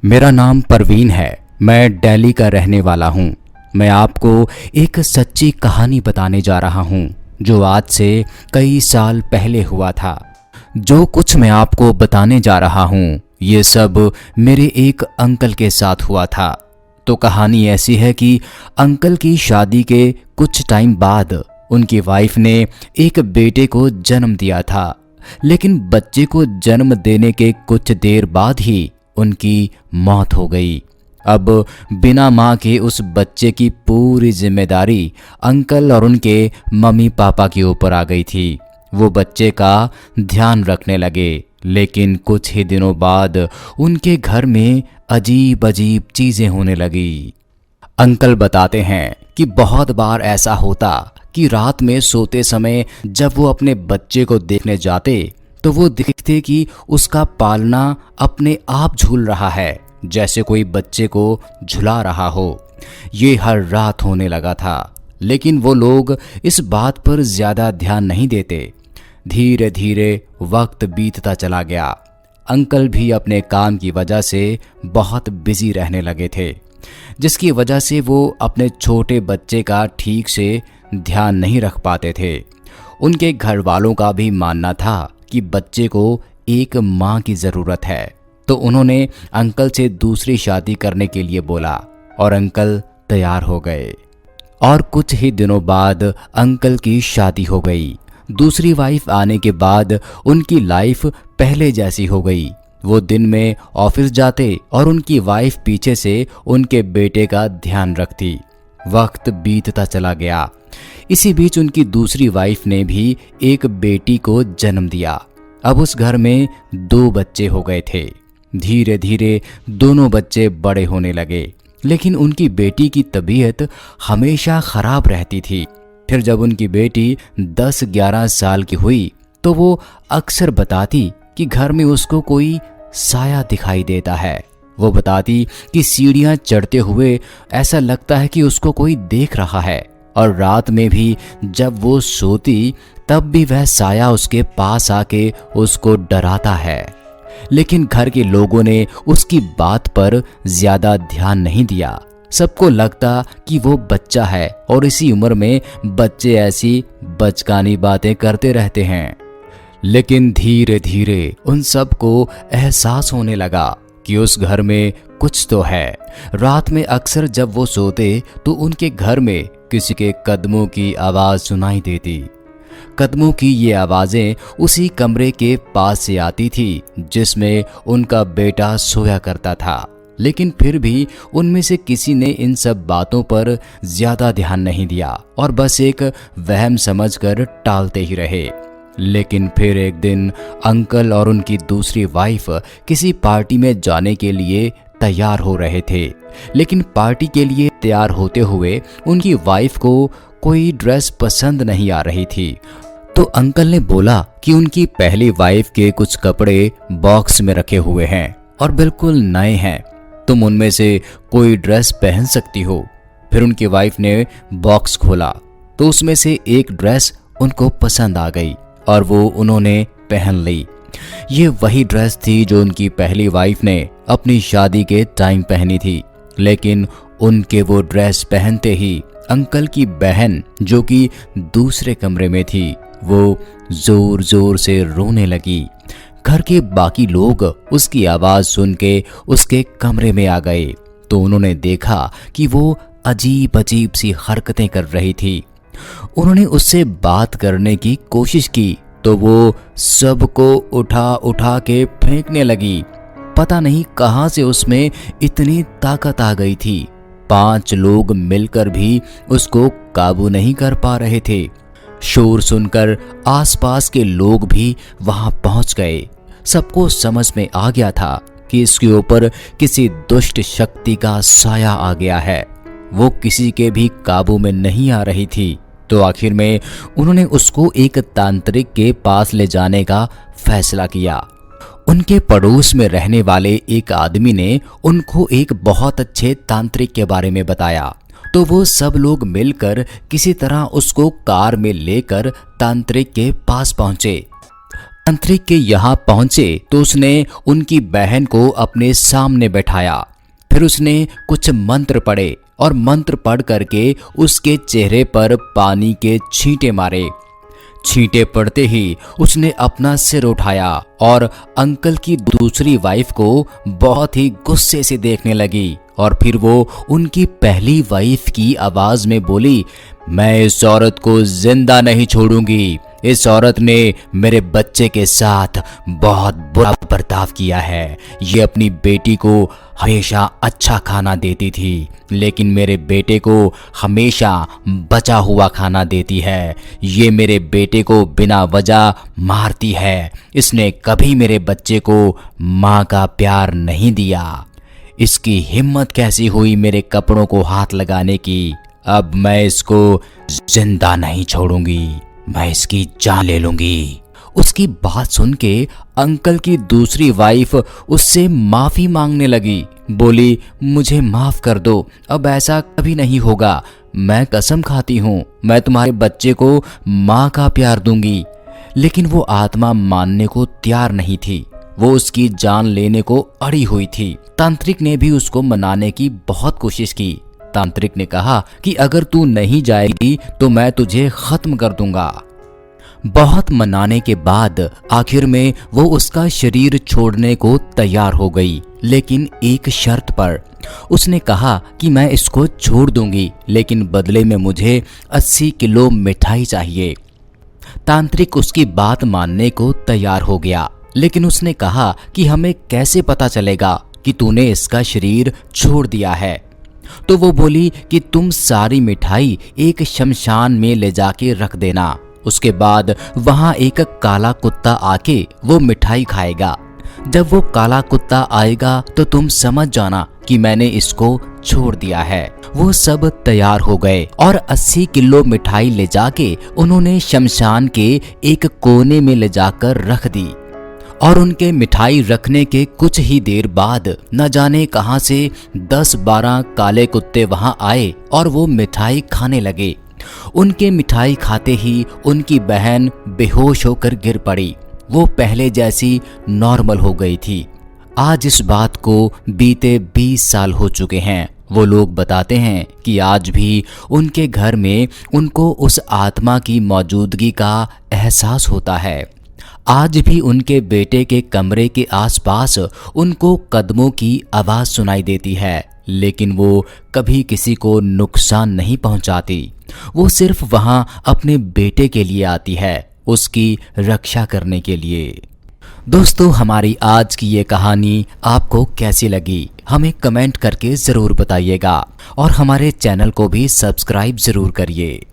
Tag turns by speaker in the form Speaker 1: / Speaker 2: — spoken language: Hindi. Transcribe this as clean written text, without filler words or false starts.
Speaker 1: मेरा नाम परवीन है। मैं दिल्ली का रहने वाला हूँ। मैं आपको एक सच्ची कहानी बताने जा रहा हूँ जो आज से कई साल पहले हुआ था। जो कुछ मैं आपको बताने जा रहा हूँ ये सब मेरे एक अंकल के साथ हुआ था। तो कहानी ऐसी है कि अंकल की शादी के कुछ टाइम बाद उनकी वाइफ ने एक बेटे को जन्म दिया था, लेकिन बच्चे को जन्म देने के कुछ देर बाद ही उनकी मौत हो गई। अब बिना माँ के उस बच्चे की पूरी जिम्मेदारी अंकल और उनके मम्मी पापा के ऊपर आ गई थी। वो बच्चे का ध्यान रखने लगे, लेकिन कुछ ही दिनों बाद उनके घर में अजीब अजीब चीजें होने लगी। अंकल बताते हैं कि बहुत बार ऐसा होता कि रात में सोते समय जब वो अपने बच्चे को देखने जाते तो वो देखते कि उसका पालना अपने आप झूल रहा है, जैसे कोई बच्चे को झुला रहा हो। ये हर रात होने लगा था, लेकिन वो लोग इस बात पर ज्यादा ध्यान नहीं देते। धीरे धीरे वक्त बीतता चला गया। अंकल भी अपने काम की वजह से बहुत बिजी रहने लगे थे, जिसकी वजह से वो अपने छोटे बच्चे का ठीक से ध्यान नहीं रख पाते थे। उनके घर वालों का भी मानना था कि बच्चे को एक माँ की ज़रूरत है, तो उन्होंने अंकल से दूसरी शादी करने के लिए बोला और अंकल तैयार हो गए। और कुछ ही दिनों बाद अंकल की शादी हो गई। दूसरी वाइफ आने के बाद उनकी लाइफ पहले जैसी हो गई। वो दिन में ऑफिस जाते और उनकी वाइफ पीछे से उनके बेटे का ध्यान रखती। वक्त बीतता चला गया। इसी बीच उनकी दूसरी वाइफ ने भी एक बेटी को जन्म दिया। अब उस घर में 2 बच्चे हो गए थे। धीरे धीरे दोनों बच्चे बड़े होने लगे, लेकिन उनकी बेटी की तबीयत हमेशा खराब रहती थी। फिर जब उनकी बेटी 10-11 साल की हुई तो वो अक्सर बताती कि घर में उसको कोई साया दिखाई देता है। वो बताती कि सीढ़ियां चढ़ते हुए ऐसा लगता है कि उसको कोई देख रहा है, और रात में भी जब वो सोती तब भी वह साया उसके पास आके उसको डराता है। लेकिन घर के लोगों ने उसकी बात पर ज्यादा ध्यान नहीं दिया। सबको लगता कि वो बच्चा है और इसी उम्र में बच्चे ऐसी बचकानी बातें करते रहते हैं। लेकिन धीरे धीरे उन सबको एहसास होने लगा कि उस घर में कुछ तो है। रात में अक्सर जब वो सोते तो उनके घर में किसी के कदमों की आवाज सुनाई देती। कदमों की ये आवाजें उसी कमरे के पास से आती थी जिसमें उनका बेटा सोया करता था। लेकिन फिर भी उनमें से किसी ने इन सब बातों पर ज्यादा ध्यान नहीं दिया और बस एक वहम समझकर टालते ही रहे। लेकिन फिर एक दिन अंकल और उनकी दूसरी वाइफ किसी पार्टी में जाने के लिए तैयार हो रहे थे, लेकिन पार्टी के लिए तैयार होते हुए उनकी वाइफ को कोई ड्रेस पसंद नहीं आ रही थी। तो अंकल ने बोला कि उनकी पहली वाइफ के कुछ कपड़े बॉक्स में रखे हुए हैं और बिल्कुल नए हैं, तुम उनमें से कोई ड्रेस पहन सकती हो। फिर उनकी वाइफ ने बॉक्स खोला तो उसमें से एक ड्रेस उनको पसंद आ गई और वो उन्होंने पहन ली। ये वही ड्रेस थी जो उनकी पहली वाइफ ने अपनी शादी के टाइम पहनी थी। लेकिन उनके वो ड्रेस पहनते ही अंकल की बहन, जो कि दूसरे कमरे में थी, वो जोर जोर से रोने लगी। घर के बाकी लोग उसकी आवाज सुन के उसके कमरे में आ गए तो उन्होंने देखा कि वो अजीब अजीब सी हरकतें कर रही थी। उन्होंने उससे बात करने की कोशिश की तो वो सबको उठा उठा के फेंकने लगी। पता नहीं कहां से उसमें इतनी ताकत आ गई थी। 5 लोग मिलकर भी उसको काबू नहीं कर पा रहे थे। शोर सुनकर आसपास के लोग भी वहां पहुंच गए। सबको समझ में आ गया था कि इसके ऊपर किसी दुष्ट शक्ति का साया आ गया है। वो किसी के भी काबू में नहीं आ रही थी। तो आखिर में उन्होंने उसको एक तांत्रिक के पास ले जाने का फैसला किया। उनके पड़ोस में रहने वाले एक आदमी ने उनको एक बहुत अच्छे तांत्रिक के बारे में बताया। तो वो सब लोग मिलकर किसी तरह उसको कार में लेकर तांत्रिक के पास पहुंचे। तांत्रिक के यहाँ पहुंचे तो उसने उनकी बहन को अपने सामने बैठाया। फिर उसने कुछ मंत्र पढ़े और मंत्र पढ़ करके उसके चेहरे पर पानी के छींटे मारे। छींटे पड़ते ही उसने अपना सिर उठाया और अंकल की दूसरी वाइफ को बहुत ही गुस्से से देखने लगी। और फिर वो उनकी पहली वाइफ की आवाज में बोली, मैं इस औरत को जिंदा नहीं छोड़ूंगी। इस औरत ने मेरे बच्चे के साथ बहुत बुरा बर्ताव किया है। ये अपनी बेटी को हमेशा अच्छा खाना देती थी, लेकिन मेरे बेटे को हमेशा बचा हुआ खाना देती है। ये मेरे बेटे को बिना वजह मारती है। इसने कभी मेरे बच्चे को माँ का प्यार नहीं दिया। इसकी हिम्मत कैसी हुई मेरे कपड़ों को हाथ लगाने की। अब मैं इसको जिंदा नहीं छोड़ूंगी, मैं इसकी जान ले लूंगी। उसकी बात सुन के अंकल की दूसरी वाइफ उससे माफी मांगने लगी। बोली, मुझे माफ कर दो, अब ऐसा कभी नहीं होगा। मैं कसम खाती हूँ, मैं तुम्हारे बच्चे को माँ का प्यार दूंगी। लेकिन वो आत्मा मानने को तैयार नहीं थी। वो उसकी जान लेने को अड़ी हुई थी। तांत्रिक ने भी उसको मनाने की बहुत कोशिश की। तांत्रिक ने कहा कि अगर तू नहीं जाएगी तो मैं तुझे खत्म कर दूंगा। बहुत मनाने के बाद आखिर में वो उसका शरीर छोड़ने को तैयार हो गई, लेकिन एक शर्त पर। उसने कहा कि मैं इसको छोड़ दूंगी, लेकिन बदले में मुझे 80 किलो मिठाई चाहिए। तांत्रिक उसकी बात मानने को तैयार हो गया, लेकिन उसने कहा कि हमें कैसे पता चलेगा कि तूने इसका शरीर छोड़ दिया है। तो वो बोली कि तुम सारी मिठाई एक शमशान में ले जाके रख देना। उसके बाद वहां एक काला कुत्ता आके वो मिठाई खाएगा। जब वो काला कुत्ता आएगा तो तुम समझ जाना कि मैंने इसको छोड़ दिया है। वो सब तैयार हो गए और 80 किलो मिठाई ले जाके उन्होंने शमशान के एक कोने में ले जाकर रख दी। और उनके मिठाई रखने के कुछ ही देर बाद न जाने कहां से 10-12 काले कुत्ते वहां आए और वो मिठाई खाने लगे। उनके मिठाई खाते ही उनकी बहन बेहोश होकर गिर पड़ी। वो पहले जैसी नॉर्मल हो गई थी। आज इस बात को बीते 20 साल हो चुके हैं। वो लोग बताते हैं कि आज भी उनके घर में उनको उस आत्मा की मौजूदगी का एहसास होता है। आज भी उनके बेटे के कमरे के आसपास उनको कदमों की आवाज सुनाई देती है, लेकिन वो कभी किसी को नुकसान नहीं पहुंचाती। वो सिर्फ वहां अपने बेटे के लिए आती है, उसकी रक्षा करने के लिए। दोस्तों, हमारी आज की ये कहानी आपको कैसी लगी हमें कमेंट करके ज़रूर बताइएगा और हमारे चैनल को भी सब्सक्राइब ज़रूर करिए।